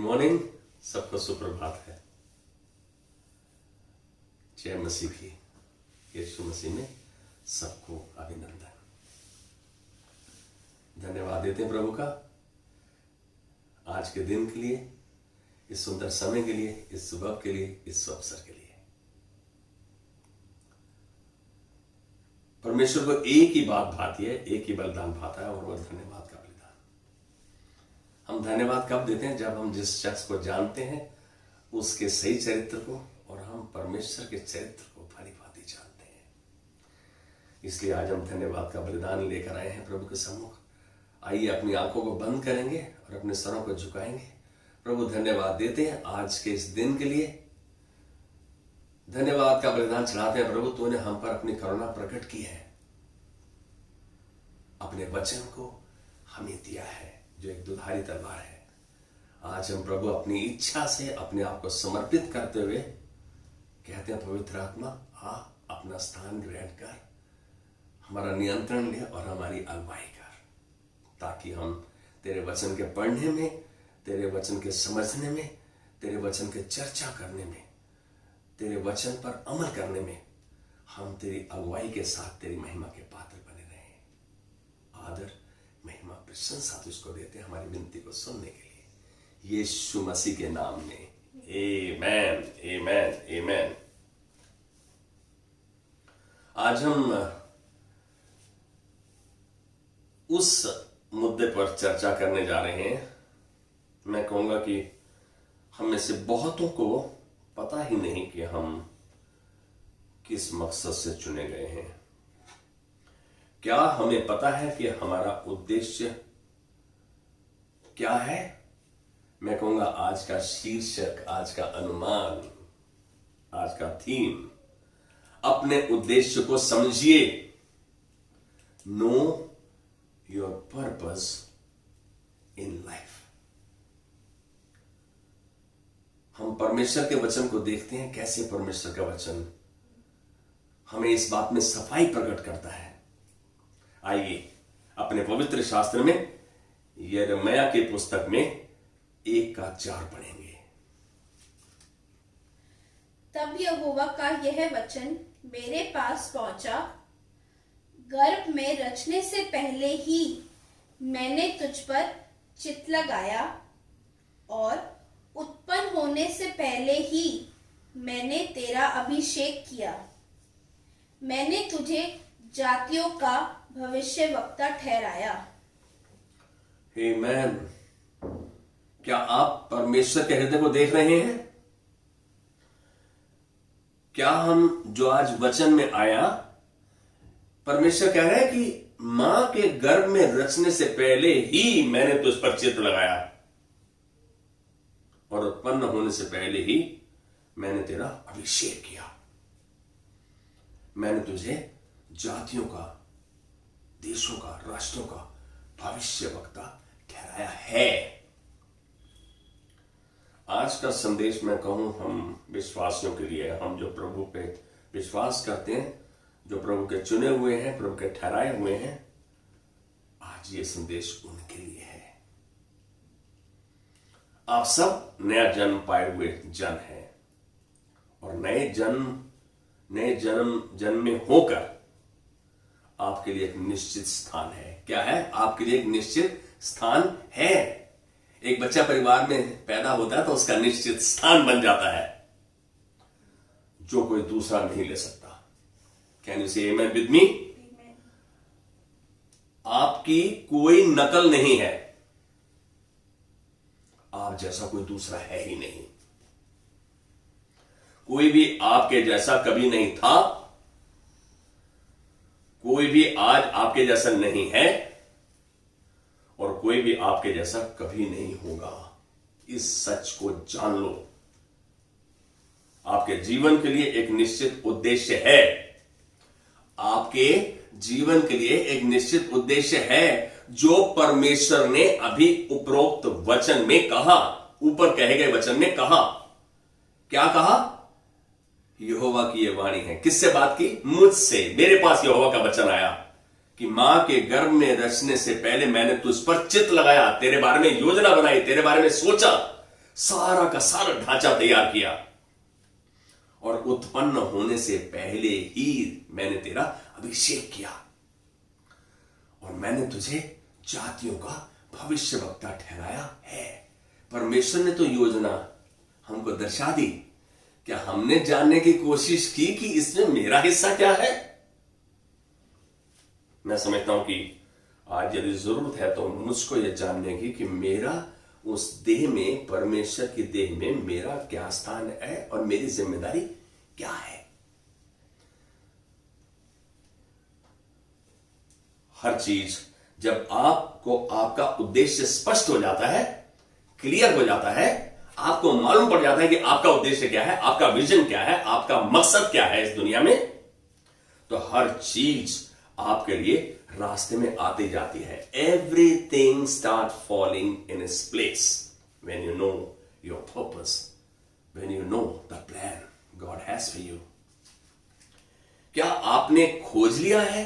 Morning, सबको सुप्रभात है। जय मसीह की, यीशु मसीह में सबको अभिनंदन। धन्यवाद देते हैं प्रभु का आज के दिन के लिए, इस सुंदर समय के लिए, इस सुबह के लिए, इस अवसर के लिए। परमेश्वर को एक ही बात भाती है, एक ही बलिदान भाता है, और वह धन्यवाद का बलिदान। हम धन्यवाद कब देते हैं? जब हम जिस शख्स को जानते हैं उसके सही चरित्र को, और हम परमेश्वर के चरित्र को भली भांति जानते हैं। इसलिए आज हम धन्यवाद का बलिदान लेकर आए हैं प्रभु के सम्मुख। आइए अपनी आंखों को बंद करेंगे और अपने सरों को झुकाएंगे। प्रभु धन्यवाद देते हैं आज के इस दिन के लिए। धन्यवाद का बलिदान चढ़ाते हैं प्रभु, तूने हम पर अपनी करुणा प्रकट की है, अपने वचन को हमें दिया है जो एक दुधारी तलवार है। आज हम प्रभु अपनी इच्छा से अपने आप को समर्पित करते हुए कहते हैं, पवित्र आत्मा आ अपना स्थान ग्रहण कर, हमारा नियंत्रण ले और हमारी अगुवाई कर, ताकि हम तेरे वचन के पढ़ने में, तेरे वचन के समझने में, तेरे वचन के चर्चा करने में, तेरे वचन पर अमल करने में हम तेरी अगुवाई के साथ तेरी महिमा के पात्र बने रहें। आदर, महिमा, प्रशंसा तुझको देते हैं हमारी विनती को सुनने के लिए, यीशु मसीह के नाम में। आमेन, आमेन, आमेन। आज हम उस मुद्दे पर चर्चा करने जा रहे हैं। मैं कहूंगा कि हम में से बहुतों को पता ही नहीं कि हम किस मकसद से चुने गए हैं। क्या हमें पता है कि हमारा उद्देश्य क्या है? मैं कहूंगा आज का शीर्षक, आज का अनुमान, आज का थीम, अपने उद्देश्य को समझिए। Know your purpose in life. हम परमेश्वर के वचन को देखते हैं, कैसे परमेश्वर का वचन हमें इस बात में सफाई प्रकट करता है। आइए अपने पवित्र शास्त्र में यिर्मयाह की पुस्तक में 1:4 पढ़ेंगे। तब यहोवा का यह वचन मेरे पास पहुंचा, गर्भ में रचने से पहले ही मैंने तुझ पर चित्त लगाया, और उत्पन्न होने से पहले ही मैंने तेरा अभिषेक किया। मैंने तुझे जातियों का भविष्यवक्ता ठहराया। आमेन। क्या आप परमेश्वर के हृदय को देख रहे हैं? क्या हम जो आज वचन में आया, परमेश्वर कह रहे हैं कि मां के गर्भ में रचने से पहले ही मैंने तुझ पर चित्त लगाया, और उत्पन्न होने से पहले ही मैंने तेरा अभिषेक किया। मैंने तुझे जातियों का, देशों का, राष्ट्रों का भविष्यवक्ता ठहराया है। आज का संदेश मैं कहूं हम विश्वासियों के लिए, हम जो प्रभु पे विश्वास करते हैं, जो प्रभु के चुने हुए हैं, प्रभु के ठहराए हुए हैं, आज ये संदेश उनके लिए है। आप सब नया जन्म पाए हुए जन हैं, और नए जन्म में होकर आपके लिए एक निश्चित स्थान है। क्या है? आपके लिए एक निश्चित स्थान है। एक बच्चा परिवार में पैदा होता है तो उसका निश्चित स्थान बन जाता है, जो कोई दूसरा नहीं ले सकता। कैन यू से आमेन विद मी? आपकी कोई नकल नहीं है, आप जैसा कोई दूसरा है ही नहीं। कोई भी आपके जैसा कभी नहीं था, कोई भी आज आपके जैसा नहीं है, और कोई भी आपके जैसा कभी नहीं होगा। इस सच को जान लो। आपके जीवन के लिए एक निश्चित उद्देश्य है। आपके जीवन के लिए एक निश्चित उद्देश्य है, जो परमेश्वर ने अभी उपरोक्त वचन में कहा, ऊपर कहे गए वचन में कहा। क्या कहा? यहोवा की यह वाणी है। किससे बात की? मुझसे। मेरे पास यहोवा का वचन आया कि मां के गर्भ में रचने से पहले मैंने तुझ पर चित्त लगाया, तेरे बारे में योजना बनाई, तेरे बारे में सोचा, सारा का सारा ढांचा तैयार किया, और उत्पन्न होने से पहले ही मैंने तेरा अभिषेक किया, और मैंने तुझे जातियों का भविष्यवक्ता ठहराया है। परमेश्वर ने तो योजना हमको दर्शा दी। क्या हमने जानने की कोशिश की कि इसमें मेरा हिस्सा क्या है? मैं समझता हूं कि आज यदि जरूरत है तो मुझको यह जानने की कि मेरा उस देह में, परमेश्वर की देह में मेरा क्या स्थान है और मेरी जिम्मेदारी क्या है। हर चीज जब आपको आपका उद्देश्य स्पष्ट हो जाता है, क्लियर हो जाता है, आपको मालूम पड़ जाता है कि आपका उद्देश्य क्या है, आपका विजन क्या है, आपका मकसद क्या है इस दुनिया में, तो हर चीज आपके लिए रास्ते में आती जाती है। Everything start falling in its place when you know your purpose, when you know the plan God has for you. क्या आपने खोज लिया है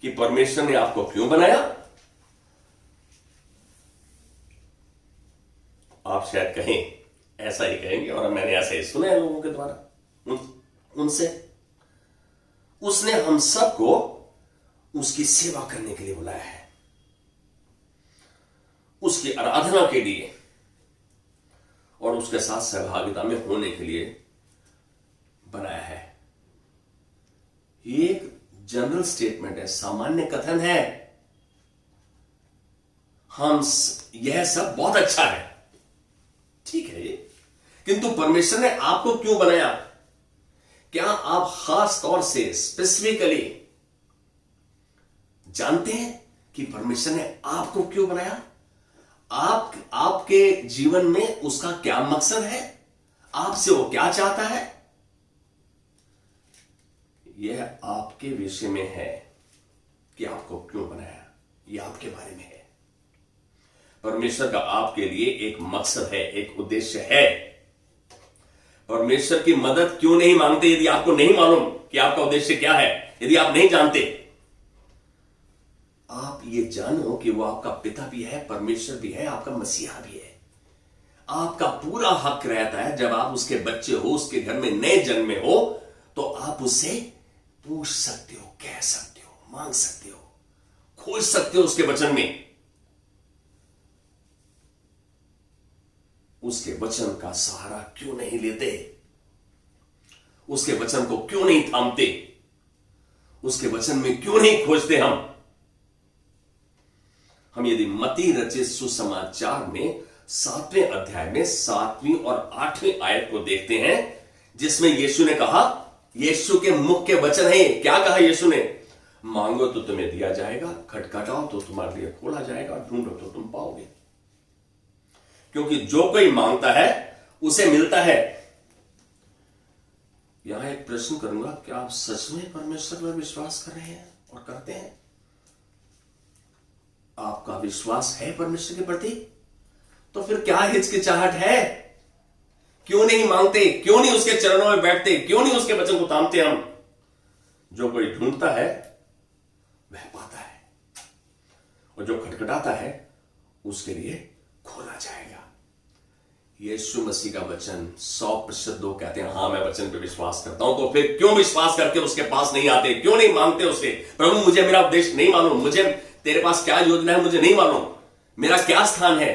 कि परमेश्वर ने आपको क्यों बनाया? आप शायद कहें, ऐसा ही कहेंगे, और मैंने ऐसा ही सुना है लोगों के द्वारा उनसे, उसने हम सबको उसकी सेवा करने के लिए बुलाया है, उसकी आराधना के लिए और उसके साथ सहभागिता में होने के लिए बनाया है। ये एक जनरल स्टेटमेंट है, सामान्य कथन है। यह सब बहुत अच्छा है, ठीक है ये, किंतु परमेश्वर ने आपको क्यों बनाया? क्या आप खास तौर से स्पेसिफिकली जानते हैं कि परमेश्वर ने आपको क्यों बनाया? आपके जीवन में उसका क्या मकसद है? आपसे वो क्या चाहता है? यह आपके विषय में है कि आपको क्यों बनाया, यह आपके बारे में है। परमेश्वर का आपके लिए एक मकसद है, एक उद्देश्य है। परमेश्वर की मदद क्यों नहीं मांगते यदि आपको नहीं मालूम कि आपका उद्देश्य क्या है? यदि आप नहीं जानते, आप ये जानो कि वो आपका पिता भी है, परमेश्वर भी है, आपका मसीहा भी है। आपका पूरा हक रहता है जब आप उसके बच्चे हो, उसके घर में नए जन्मे हो, तो आप उससे पूछ सकते हो, कह सकते हो, मांग सकते हो, खोज सकते हो उसके वचन में। उसके वचन का सहारा क्यों नहीं लेते? उसके वचन को क्यों नहीं थामते? उसके वचन में क्यों नहीं खोजते? हम यदि मत्ती रचित सुसमाचार में 7वें अध्याय में 7वीं और 8वीं आयत को देखते हैं, जिसमें यीशु ने कहा, यीशु के मुख के वचन है। क्या कहा यीशु ने? मांगो तो तुम्हें दिया जाएगा, खटखटाओ तो तुम्हारे लिए खोला जाएगा, ढूंढो तो तुम पाओगे। क्योंकि जो कोई मांगता है उसे मिलता है। यहां एक प्रश्न करूंगा, क्या आप सच में परमेश्वर पर विश्वास कर रहे हैं और करते हैं? आपका विश्वास है परमेश्वर के प्रति? तो फिर क्या हिचकिचाहट है? क्यों नहीं मांगते? क्यों नहीं उसके चरणों में बैठते? क्यों नहीं उसके वचन को थामते? हम जो कोई ढूंढता है वह पाता है, और जो खटखटाता है उसके लिए खोला जाएगा। यीशु मसीह का वचन 100% लोग कहते हैं, हां मैं वचन पे विश्वास करता हूं, तो फिर क्यों विश्वास करके उसके पास नहीं आते? क्यों नहीं मांगते उससे? प्रभु मुझे मेरा उद्देश्य नहीं मालूम, मुझे तेरे पास क्या योजना है मुझे नहीं मालूम, मेरा क्या स्थान है,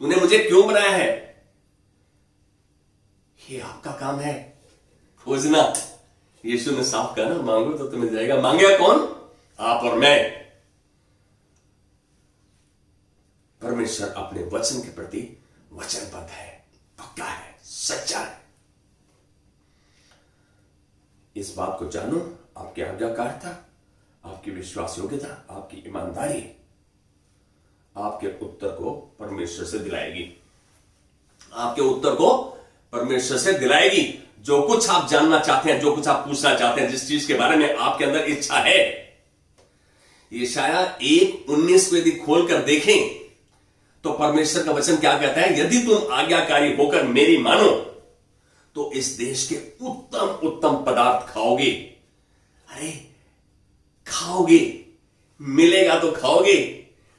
तूने मुझे क्यों बनाया है? ये आपका काम है खोजना। यीशु ने साफ कहा ना, मांगो तो तुम्हें जाएगा। मांगेगा कौन? आप और मैं। परमेश्वर अपने वचन के प्रति वचनबद्ध है, पक्का है, सच्चा है। इस बात को जानो, आपकी आज्ञाकारिता, आपकी विश्वास योग्यता, आपकी ईमानदारी आपके उत्तर को परमेश्वर से दिलाएगी। आपके उत्तर को परमेश्वर से दिलाएगी। जो कुछ आप जानना चाहते हैं, जो कुछ आप पूछना चाहते हैं, जिस चीज के बारे में आपके अंदर इच्छा है, यशाया 1:19 को यदि खोलकर देखें तो परमेश्वर का वचन क्या कहता है? यदि तुम आज्ञाकारी होकर मेरी मानो तो इस देश के उत्तम उत्तम पदार्थ खाओगे। अरे खाओगे, मिलेगा तो खाओगे,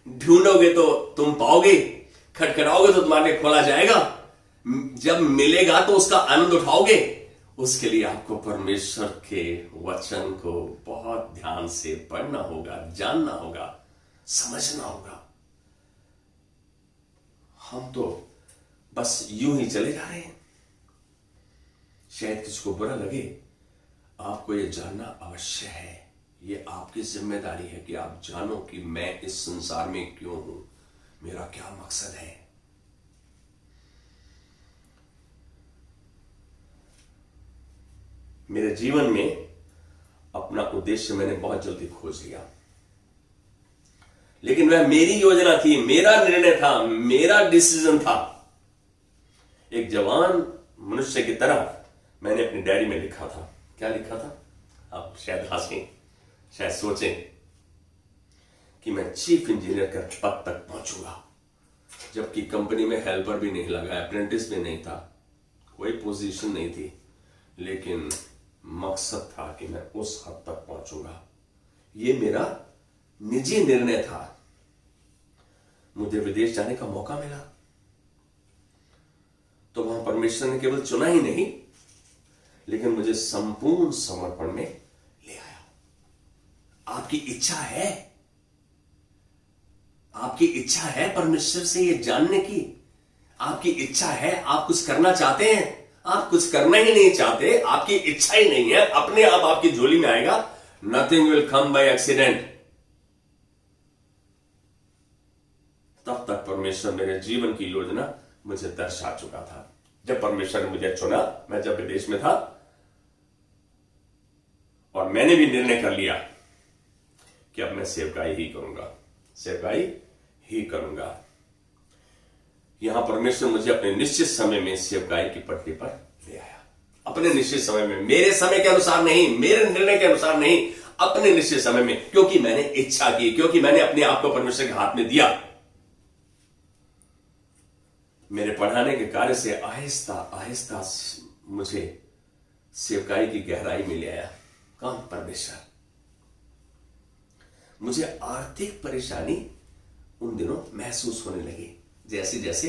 ढूंढोगे तो तुम पाओगे, खटखटाओगे तो तुम्हारे लिए खोला जाएगा। जब मिलेगा तो उसका आनंद उठाओगे। उसके लिए आपको परमेश्वर के वचन को बहुत ध्यान से पढ़ना होगा, जानना होगा, समझना होगा। हम तो बस यूं ही चले जा रहे हैं। शायद किसको बुरा लगे, आपको यह जानना अवश्य है। यह आपकी जिम्मेदारी है कि आप जानो कि मैं इस संसार में क्यों हूं, मेरा क्या मकसद है। मेरे जीवन में अपना उद्देश्य मैंने बहुत जल्दी खोज लिया, लेकिन वह मेरी योजना थी, मेरा निर्णय था, मेरा डिसीजन था। एक जवान मनुष्य की तरह मैंने अपनी डायरी में लिखा था। क्या लिखा था? आप शायद हंसें, शायद सोचें कि मैं चीफ इंजीनियर का पद तक पहुंचूंगा, जबकि कंपनी में हेल्पर भी नहीं लगा, अप्रेंटिस भी नहीं था, कोई पोजीशन नहीं थी, लेकिन मकसद था कि मैं उस हद तक पहुंचूंगा। यह मेरा निजी निर्णय था। मुझे विदेश जाने का मौका मिला तो वहां परमेश्वर ने केवल चुना ही नहीं, लेकिन मुझे संपूर्ण समर्पण में ले आया। आपकी इच्छा है, आपकी इच्छा है परमेश्वर से ये जानने की। आपकी इच्छा है, आप कुछ करना चाहते हैं, आप कुछ करना ही नहीं चाहते, आपकी इच्छा ही नहीं है, अपने आप आपकी झोली में आएगा। Nothing will come by accident. तब तक परमेश्वर मेरे जीवन की योजना मुझे दर्शा चुका था। जब परमेश्वर ने मुझे चुना, मैं जब विदेश में था, और मैंने भी निर्णय कर लिया कि अब मैं सेवकाई ही करूंगा, सेवकाई ही करूंगा। यहां परमेश्वर मुझे अपने निश्चित समय में सेवकाई की पटरी पर ले आया। अपने निश्चित समय में, मेरे समय के अनुसार नहीं, मेरे निर्णय के अनुसार नहीं, अपने निश्चित समय में, क्योंकि मैंने इच्छा की, क्योंकि मैंने अपने आप को परमेश्वर के हाथ में दिया। मेरे पढ़ाने के कार्य से आहिस्ता आहिस्ता मुझे सेवकाई की गहराई में ले आया। कौन? परमेश्वर। मुझे आर्थिक परेशानी उन दिनों महसूस होने लगी, जैसे जैसे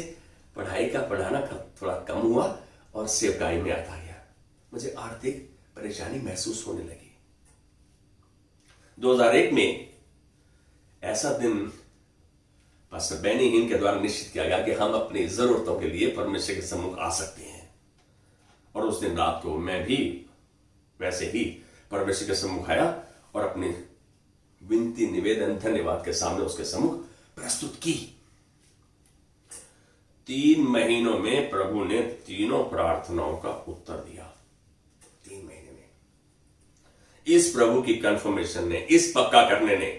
पढ़ाई का पढ़ाना थोड़ा कम हुआ और सेवकाई में आता गया, मुझे आर्थिक परेशानी महसूस होने लगी। 2001 में ऐसा दिन पास्टर बेनी हिन के द्वारा निश्चित किया गया कि हम अपनी जरूरतों के लिए परमेश्वर के सम्मुख आ सकते हैं। और उस दिन रात को मैं भी वैसे ही परमेश्वर के सम्मुख आया और अपनी विनती, निवेदन, धन्यवाद के सामने उसके सम्मुख प्रस्तुत की। 3 महीनों में प्रभु ने तीनों प्रार्थनाओं का उत्तर दिया। 3 महीने में इस प्रभु की कंफर्मेशन ने, इस पक्का करने ने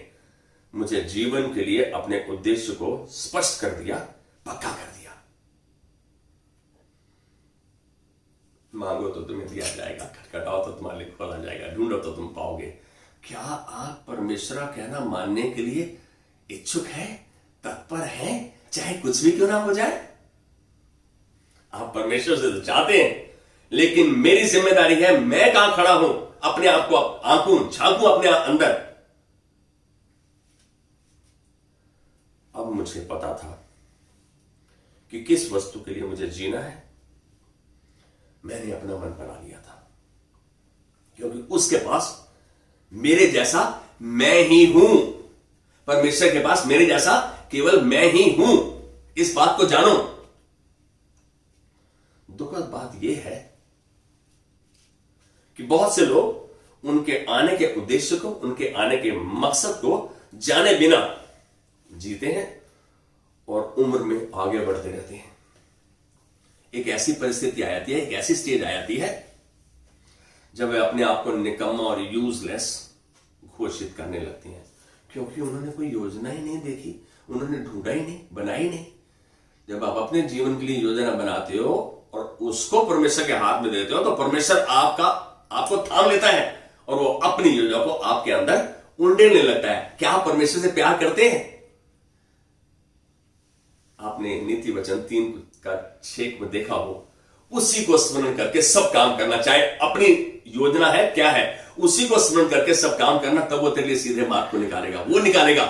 मुझे जीवन के लिए अपने उद्देश्य को स्पष्ट कर दिया, पक्का कर दिया। मांगो तो तुम्हें दिया जाएगा, खटखटाओ तो तुम्हारे लिए खोला जाएगा, ढूंढो तो तुम पाओगे। क्या आप परमेश्वर का कहना मानने के लिए इच्छुक हैं, तत्पर हैं, चाहे कुछ भी क्यों ना हो जाए? आप परमेश्वर से तो चाहते हैं, लेकिन मेरी जिम्मेदारी है, मैं कहां खड़ा हूं, अपने आप को आंकूं, झांकूं अपने अंदर। अब मुझे पता था कि किस वस्तु के लिए मुझे जीना है। मैंने अपना मन बना लिया था, क्योंकि उसके पास मेरे जैसा मैं ही हूं। परमेश्वर के पास मेरे जैसा केवल मैं ही हूं। इस बात को जानो। दुखद बात यह है कि बहुत से लोग उनके आने के उद्देश्य को, उनके आने के मकसद को जाने बिना जीते हैं और उम्र में आगे बढ़ते रहते हैं। एक ऐसी परिस्थिति आ जाती है, एक ऐसी स्टेज आ जाती है जब वे अपने आप को निकम्मा और यूजलेस घोषित करने लगती हैं, क्योंकि उन्होंने कोई योजना ही नहीं देखी, उन्होंने ढूंढा ही नहीं, बनाई नहीं। जब आप अपने जीवन के लिए योजना बनाते हो और उसको परमेश्वर के हाथ में देते हो, तो परमेश्वर आपको थाम लेता है और वो अपनी योजना को आपके अंदर उंडेलने लगता है। क्या आप परमेश्वर से प्यार करते हैं? आपने नीति वचन 3:6 में देखा हो, उसी को स्मरण करके सब काम करना, चाहे अपनी योजना है क्या है, उसी को स्मरण करके सब काम करना, तब वो तेरे लिए सीधे मार्ग को निकालेगा। वो निकालेगा,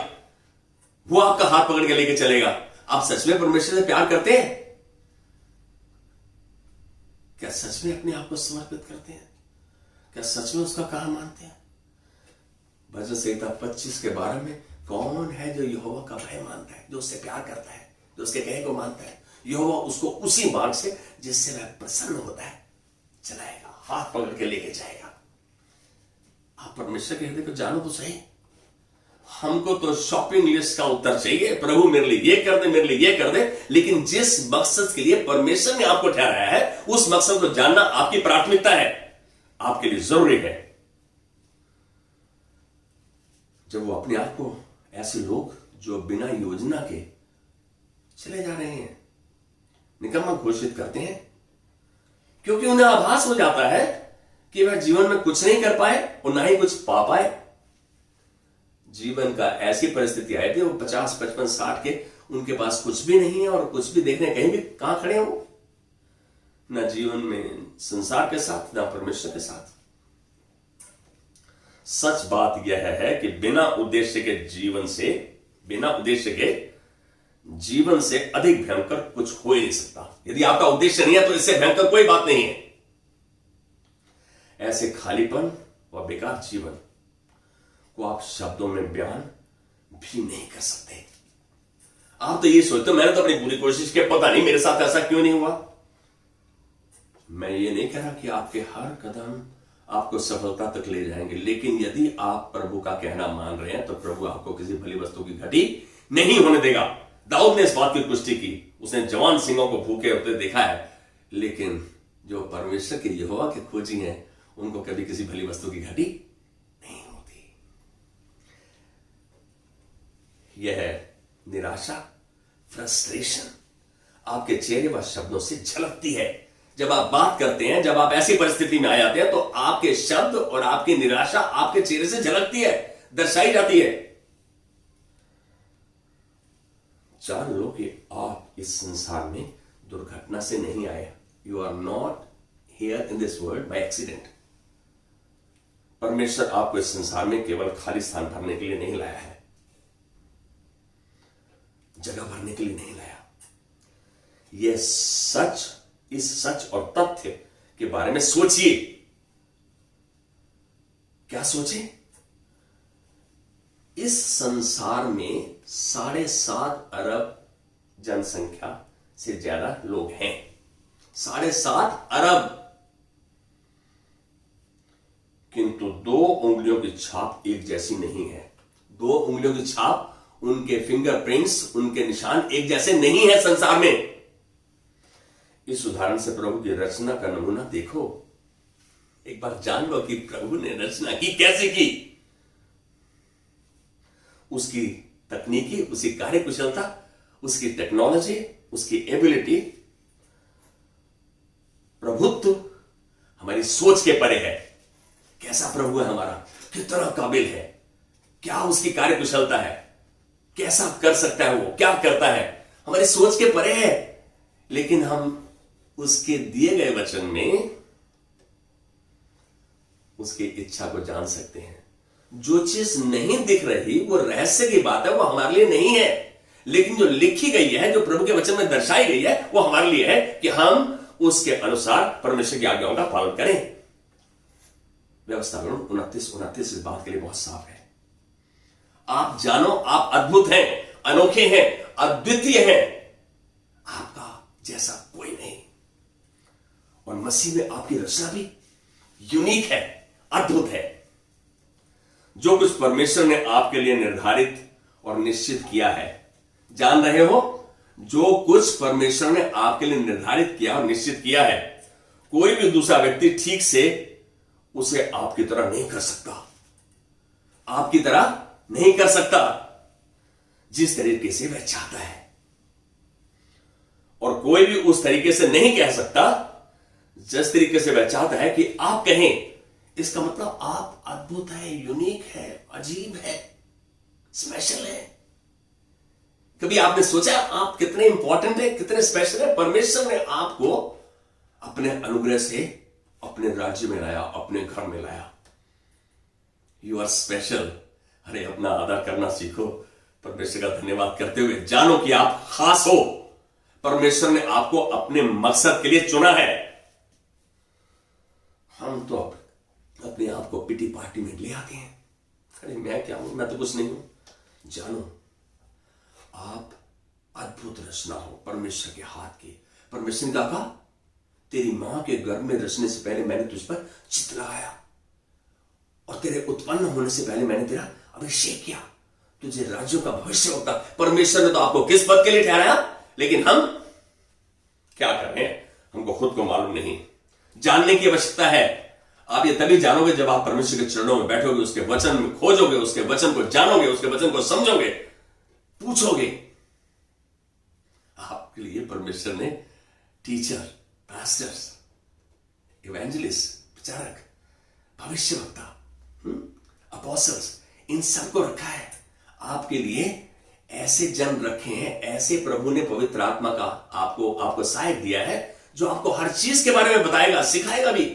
वो आपका हाथ पकड़ के लेके चलेगा। आप सच में परमेश्वर से प्यार करते हैं? क्या सच में अपने आप को समर्पित करते हैं? क्या सच में उसका कहा मानते हैं? भजन संहिता 25 के 12 में कौन है जो यहोवा का भय मानता है, जो उससे प्यार करता है, जो उसके कहे को मानता है, यहोवा उसको उसी मार्ग से जिससे वह प्रसन्न होता है चलाएगा, हाथ पकड़ के लेके जाएगा। आप परमेश्वर के हृदय को जानो तो सही। हमको तो शॉपिंग लिस्ट का उत्तर चाहिए, प्रभु मेरे लिए ये कर दे, मेरे लिए ये कर दे, लेकिन जिस मकसद के लिए परमेश्वर ने आपको ठहराया है उस मकसद को जानना आपकी प्राथमिकता है, आपके लिए जरूरी है। जब वो अपने आप को ऐसे लोग जो बिना योजना के चले जा रहे हैं निकम्मा घोषित करते हैं, क्योंकि उन्हें आभास हो जाता है कि वह जीवन में कुछ नहीं कर पाए और ना ही कुछ पा पाए। जीवन का ऐसी परिस्थिति आई थी, वो 50, 55, 60 के, उनके पास कुछ भी नहीं है और कुछ भी देखने कहीं भी कहां खड़े हो, ना जीवन में संसार के साथ ना परमेश्वर के साथ। सच बात यह है कि बिना उद्देश्य के जीवन से अधिक भयंकर कुछ हो ही नहीं सकता। यदि आपका उद्देश्य नहीं है तो इससे भयंकर कोई बात नहीं है। ऐसे खालीपन व बेकार जीवन को आप शब्दों में बयान भी नहीं कर सकते। आप तो ये सोचते हो मैंने तो अपनी पूरी कोशिश की, पता नहीं मेरे साथ ऐसा क्यों नहीं हुआ। मैं ये नहीं कह रहा कि आपके हर कदम आपको सफलता तक ले जाएंगे, लेकिन यदि आप प्रभु का कहना मान रहे हैं तो प्रभु आपको किसी भली वस्तु की घटी नहीं होने देगा। दाऊद ने इस बात की पुष्टि की, उसने जवान सिंहों को भूखे होते देखा है, लेकिन जो परमेश्वर के यहोवा के खोजी हैं उनको कभी किसी भली वस्तु की घटी नहीं होती। यह निराशा, फ्रस्ट्रेशन आपके चेहरे व शब्दों से झलकती है। जब आप बात करते हैं, जब आप ऐसी परिस्थिति में आ जाते हैं तो आपके शब्द और आपकी निराशा आपके चेहरे से झलकती है, दर्शाई जाती है। जान लो कि आप इस संसार में दुर्घटना से नहीं आए। You are not here in this world by accident. परमेश्वर आपको इस संसार में केवल खाली स्थान भरने के लिए नहीं लाया है, जगह भरने के लिए नहीं लाया। यह सच, इस सच और तथ्य के बारे में सोचिए। क्या सोचे? इस संसार में 7.5 अरब जनसंख्या से ज्यादा लोग हैं। 7.5 अरब, किंतु 2 उंगलियों की छाप एक जैसी नहीं है। 2 उंगलियों की छाप, उनके फिंगरप्रिंट्स, उनके निशान एक जैसे नहीं है संसार में। इस उदाहरण से प्रभु की रचना का नमूना देखो। एक बार जान लो कि प्रभु ने रचना की कैसे की। उसकी तकनीकी, उसकी कार्यकुशलता, उसकी टेक्नोलॉजी, उसकी एबिलिटी, प्रभुत्व हमारी सोच के परे है। कैसा प्रभु है हमारा, कितना काबिल है, क्या उसकी कार्यकुशलता है, कैसा कर सकता है वो, क्या करता है, हमारी सोच के परे है। लेकिन हम उसके दिए गए वचन में उसकी इच्छा को जान सकते हैं। जो चीज नहीं दिख रही वो रहस्य की बात है, वो हमारे लिए नहीं है, लेकिन जो लिखी गई है, जो प्रभु के वचन में दर्शाई गई है, वो हमारे लिए है कि हम उसके अनुसार परमेश्वर की आज्ञाओं का पालन करें। व्यवस्था 29 इस बात के लिए बहुत साफ है। आप जानो आप अद्भुत हैं, अनोखे हैं, अद्वितीय हैं, आपका जैसा कोई नहीं। और मसीह में आपकी रचना भी यूनिक है, अद्भुत है। जो कुछ परमेश्वर ने आपके लिए निर्धारित और निश्चित किया है, जान रहे हो, जो कुछ परमेश्वर ने आपके लिए निर्धारित किया और निश्चित किया है, कोई भी दूसरा व्यक्ति ठीक से उसे आपकी तरह नहीं कर सकता, आपकी तरह नहीं कर सकता, जिस तरीके से वह चाहता है। और कोई भी उस तरीके से नहीं कह सकता जिस तरीके से वह चाहता है कि आप कहें। इसका मतलब आप अद्भुत है, यूनिक है, अजीब है, स्पेशल है। कभी आपने सोचा आप कितने इंपॉर्टेंट है, कितने स्पेशल है? परमेश्वर ने आपको अपने अनुग्रह से अपने राज्य में लाया, अपने घर में लाया। You are special. अरे अपना आदर करना सीखो। परमेश्वर का धन्यवाद करते हुए जानो कि आप खास हो। परमेश्वर ने आपको अपने मकसद के लिए चुना है। हम तो अपने आप को पिटी पार्टी में ले आते हैं, अरे मैं क्या हूं, मैं तो कुछ नहीं हूं। जानो आप अद्भुत रचना हो परमेश्वर के हाथ की। परमेश्वर ने कहा तेरी मां के गर्भ में रचने से पहले मैंने तुझ पर चित्त लगाया और तेरे उत्पन्न होने से पहले मैंने तेरा अभिषेक किया, तुझे राज्यों का भविष्यवक्ता। परमेश्वर ने तो आपको किस पद के लिए ठहराया, लेकिन हम क्या कर रहे हैं हमको खुद को मालूम नहीं। जानने की आवश्यकता है। आप ये तभी जानोगे जब आप परमेश्वर के चरणों में बैठोगे, उसके वचन में खोजोगे, उसके वचन को जानोगे, उसके वचन को समझोगे, पूछोगे। आपके लिए परमेश्वर ने टीचर, पास्टर्स, इवेंजलिस्ट, प्रचारक, भविष्यवक्ता, अपोस्टल्स, इन सबको रखा है। आपके लिए ऐसे जन रखे हैं, ऐसे प्रभु ने पवित्र आत्मा का आपको सहायक दिया है जो आपको हर चीज के बारे में बताएगा, सिखाएगा भी।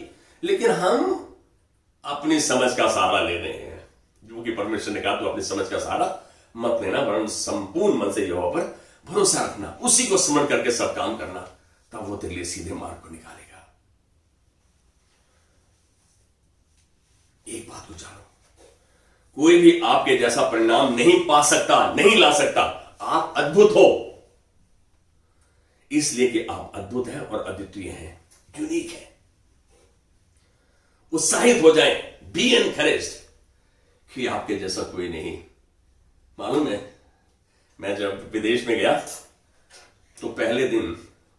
लेकिन हम अपनी समझ का सहारा ले रहे हैं, जो कि परमेश्वर ने कहा तो अपनी समझ का सहारा मत लेना, वरन संपूर्ण मन से यहोवा पर भरोसा रखना, उसी को स्मरण करके सब काम करना, तब वो तेरे लिए सीधे मार्ग को निकालेगा। एक बात को जानो, कोई भी आपके जैसा परिणाम नहीं पा सकता, नहीं ला सकता। आप अद्भुत हो इसलिए कि आप अद्भुत हैं और अद्वितीय हैं, यूनिक है। उत्साहित हो जाएं, बी एनकरेज्ड कि आपके जैसा कोई नहीं। मालूम है, मैं जब विदेश में गया तो पहले दिन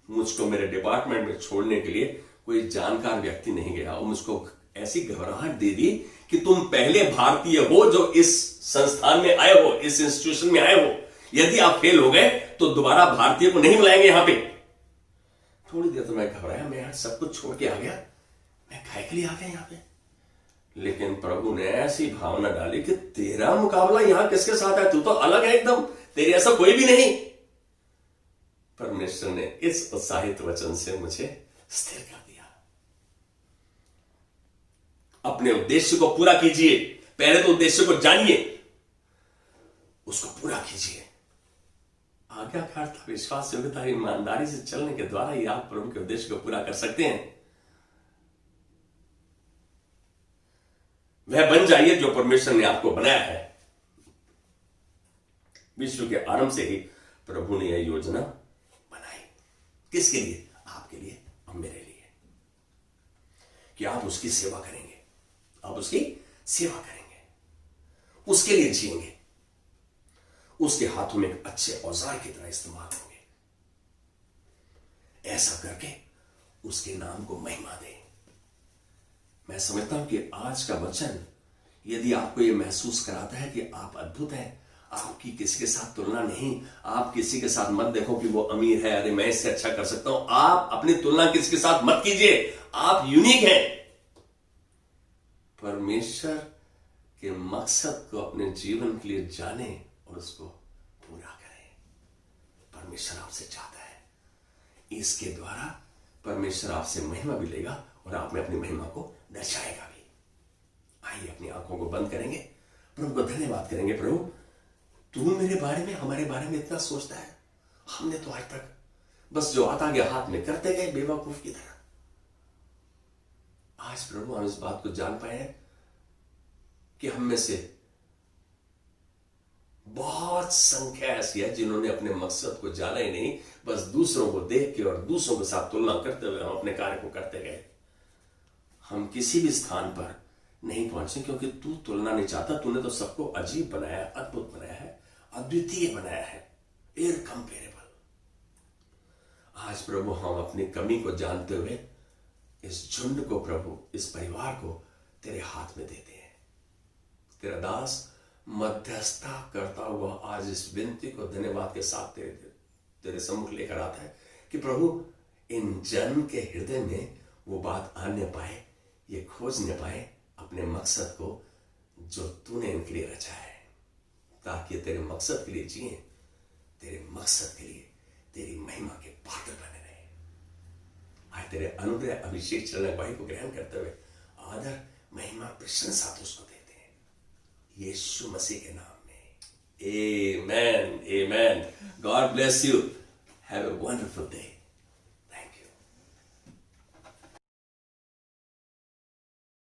मुझको मेरे डिपार्टमेंट में छोड़ने के लिए कोई जानकार व्यक्ति नहीं गया और मुझको ऐसी घबराहट दे दी कि तुम पहले भारतीय हो जो इस संस्थान में आए हो, इस इंस्टीट्यूशन में आए हो। यदि आप फेल हो गए तो दोबारा भारतीय को नहीं बुलाएंगे यहां पे। थोड़ी देर तो मैं घबराया, मैं यार सब कुछ छोड़ के आ गया, मैं काहे के लिए आ गया यहां पे। लेकिन प्रभु ने ऐसी भावना डाली कि तेरा मुकाबला यहां किसके साथ है, तू तो अलग है एकदम, तेरे ऐसा कोई भी नहीं। परमेश्वर ने इस उत्साहित वचन से मुझे स्थिर कर दिया। अपने उद्देश्य को पूरा कीजिए। पहले तो उद्देश्य को जानिए, उसको पूरा कीजिए। आज्ञाकारिता, विश्वास, योग्यता, ईमानदारी से चलने के द्वारा ही आप प्रभु के उद्देश्य को पूरा कर सकते हैं। वह बन जाइए जो परमेश्वर ने आपको बनाया है। विश्व के आरंभ से ही प्रभु ने यह योजना बनाई। किसके लिए? आपके लिए और मेरे लिए, कि आप उसकी सेवा करेंगे, आप उसकी सेवा करेंगे, उसके लिए जिएंगे, उसके हाथों में एक अच्छे औजार की तरह इस्तेमाल होंगे। ऐसा करके उसके नाम को महिमा दें। मैं समझता हूं कि आज का वचन यदि आपको यह महसूस कराता है कि आप अद्भुत हैं, आपकी किसी के साथ तुलना नहीं, आप किसी के साथ मत देखो कि वो अमीर है, अरे मैं इससे अच्छा कर सकता हूं। आप अपनी तुलना किसी के साथ मत कीजिए, आप यूनिक हैं। परमेश्वर के मकसद को अपने जीवन के लिए जाने और उसको पूरा करें। परमेश्वर आपसे चाहता है, इसके द्वारा परमेश्वर आपसे महिमा भी लेगा और आप में अपनी महिमा को दर्शाएगा भी। आइए अपनी आंखों को बंद करेंगे, प्रभु को धन्यवाद करेंगे। प्रभु, तू मेरे बारे में, हमारे बारे में इतना सोचता है। हमने तो आज तक बस जो आता गया हाथ में करते गए बेवकूफ की तरह। आज प्रभु हम इस बात को जान पाए हैं कि हम में से बहुत संख्या ऐसी है जिन्होंने अपने मकसद को जाना ही नहीं, बस दूसरों को देख के और दूसरों के साथ तुलना करते हुए हम अपने कार्य को करते गए। हम किसी भी स्थान पर नहीं पहुंचे क्योंकि तू तुलना नहीं चाहता। तूने तो सबको अजीब बनाया, अद्भुत बनाया है, अद्वितीय बनाया है, इनकंपेरेबल। आज प्रभु हम अपनी कमी को जानते हुए इस झुंड को, प्रभु इस परिवार को तेरे हाथ में देते हैं। तेरा दास मध्यस्थता करता हुआ आज इस विनती को धन्यवाद के साथ तेरे सम्मुख लेकर आता है कि प्रभु इन जन के हृदय में वो बात आने पाए, ये खोजने पाए अपने मकसद को जो तूने इनके लिए रचा है, ताकि तेरे मकसद के लिए जिए, तेरे मकसद के लिए तेरी महिमा के पात्र बने रहे। आज तेरे अनुग्रह अभिषेक चरण अगुवाई को ग्रहण करते हुए आदर, महिमा, प्रशंसा उसको देते हैं, यीशु मसीह के नाम में, Amen. Amen. God bless you. Have a wonderful day.